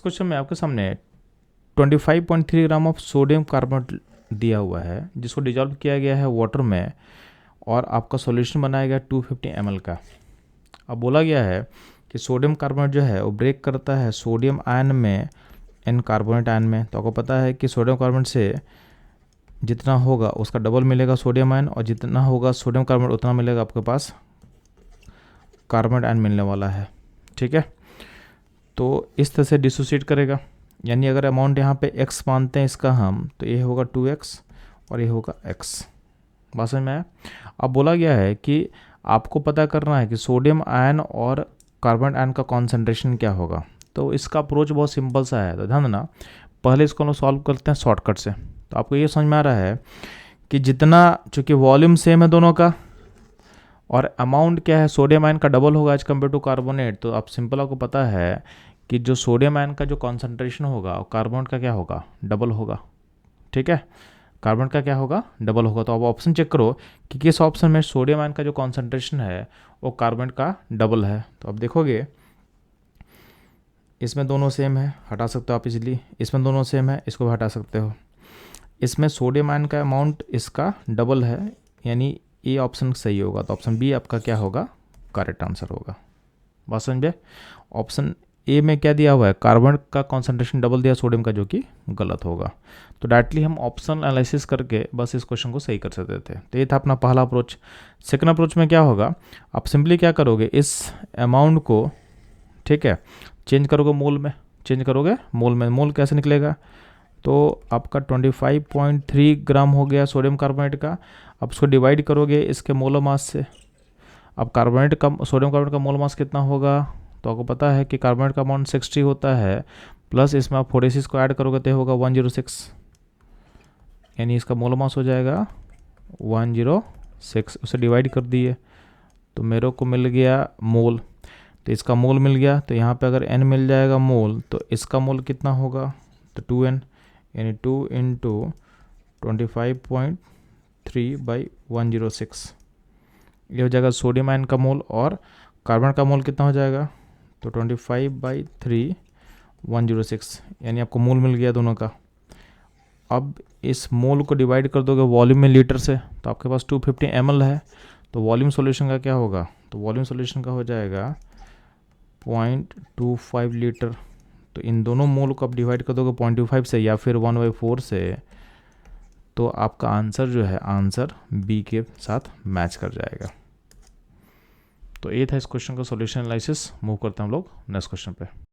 Question में आपके सामने 25.3 ग्राम ऑफ सोडियम कार्बोनेट दिया हुआ है जिसको डिजॉल्व किया गया है वाटर में और आपका सॉल्यूशन बनाया गया 250 ml का। अब बोला गया है कि सोडियम कार्बोनेट जो है वो ब्रेक करता है सोडियम आयन में एन कार्बोनेट आयन में। तो आपको पता है कि सोडियम कार्बोनेट से जितना होगा उसका डबल मिलेगा सोडियम आयन, और जितना होगा सोडियम कार्बोनेट उतना मिलेगा आपके पास कार्बोनेट आयन मिलने वाला है। ठीक है, तो इस तरह से डिसोसिएट करेगा, यानी अगर अमाउंट यहाँ पे x मानते हैं इसका हम, तो ये होगा 2x और ये होगा x। बात समझ में आया। अब बोला गया है कि आपको पता करना है कि सोडियम आयन और कार्बन आयन का कॉन्सेंट्रेशन क्या होगा। तो इसका अप्रोच बहुत सिंपल सा है, तो ध्यान देना। पहले इसको हम सॉल्व करते हैं शॉर्टकट से। तो आपको ये समझ में आ रहा है कि जितना, चूँकि वॉल्यूम सेम है दोनों का और अमाउंट क्या है, सोडियम आयन का डबल होगा एज कम्पेयर टू कार्बोनेट, तो अब सिंपल आपको पता है कि जो सोडियम आयन का जो कॉन्सेंट्रेशन होगा और कार्बोनेट का क्या होगा, डबल होगा। ठीक है, कार्बोनेट का क्या होगा, डबल होगा। तो आप ऑप्शन चेक करो कि किस ऑप्शन में सोडियम आयन का जो कॉन्सेंट्रेशन है वो कार्बोनेट का डबल है। तो अब देखोगे इसमें दोनों सेम है, हटा सकते हो आप इजीली। इसमें दोनों सेम है, इसको भी हटा सकते हो। इसमें सोडियम आयन का अमाउंट इसका डबल है, यानी ये ऑप्शन सही होगा। तो ऑप्शन बी आपका क्या होगा, करेक्ट आंसर होगा। बात समझे। ऑप्शन ए में क्या दिया हुआ है, कार्बन का कॉन्सेंट्रेशन डबल दिया सोडियम का, जो कि गलत होगा। तो डायरेक्टली हम ऑप्शन एनालिसिस करके बस इस क्वेश्चन को सही कर सकते थे। तो ये था अपना पहला अप्रोच। सेकंड अप्रोच में क्या होगा, आप सिंपली क्या करोगे, इस अमाउंट को, ठीक है, चेंज करोगे मोल में, चेंज करोगे मोल में। मोल कैसे निकलेगा, तो आपका 25.3 ग्राम हो गया सोडियम कार्बोनेट का। अब उसको डिवाइड करोगे इसके मोलर मास से। अब कार्बोनेट का, सोडियम कार्बोनेट का मोल मास कितना होगा, तो आपको पता है कि कार्बोनेट का अमाउंट 60 होता है, प्लस इसमें आप 46 को ऐड करोगे तो होगा 106, यानी इसका मोल मास हो जाएगा 106। उसे डिवाइड कर दिए तो मेरे को मिल गया मोल, तो इसका मोल मिल गया। तो यहाँ पे अगर n मिल जाएगा मोल, तो इसका मोल कितना होगा, तो 2n, यानी 2 इंटू 25.3/106, ये हो जाएगा सोडियम आयन का मोल। और कार्बन का मोल कितना हो जाएगा, तो 25/3/106, यानी आपको मोल मिल गया दोनों का। अब इस मोल को डिवाइड कर दोगे वॉल्यूम में लीटर से, तो आपके पास 250 ml है। तो वॉल्यूम सॉल्यूशन का क्या होगा, तो वॉल्यूम सॉल्यूशन का हो जाएगा 0.25 लीटर। तो इन दोनों मोल को आप डिवाइड कर दोगे 0.25 से या फिर 1/4 से, तो आपका आंसर जो है, आंसर बी के साथ मैच कर जाएगा। तो ये था इस क्वेश्चन का सॉल्यूशन एनालिसिस। मूव करते हैं हम लोग नेक्स्ट क्वेश्चन पे।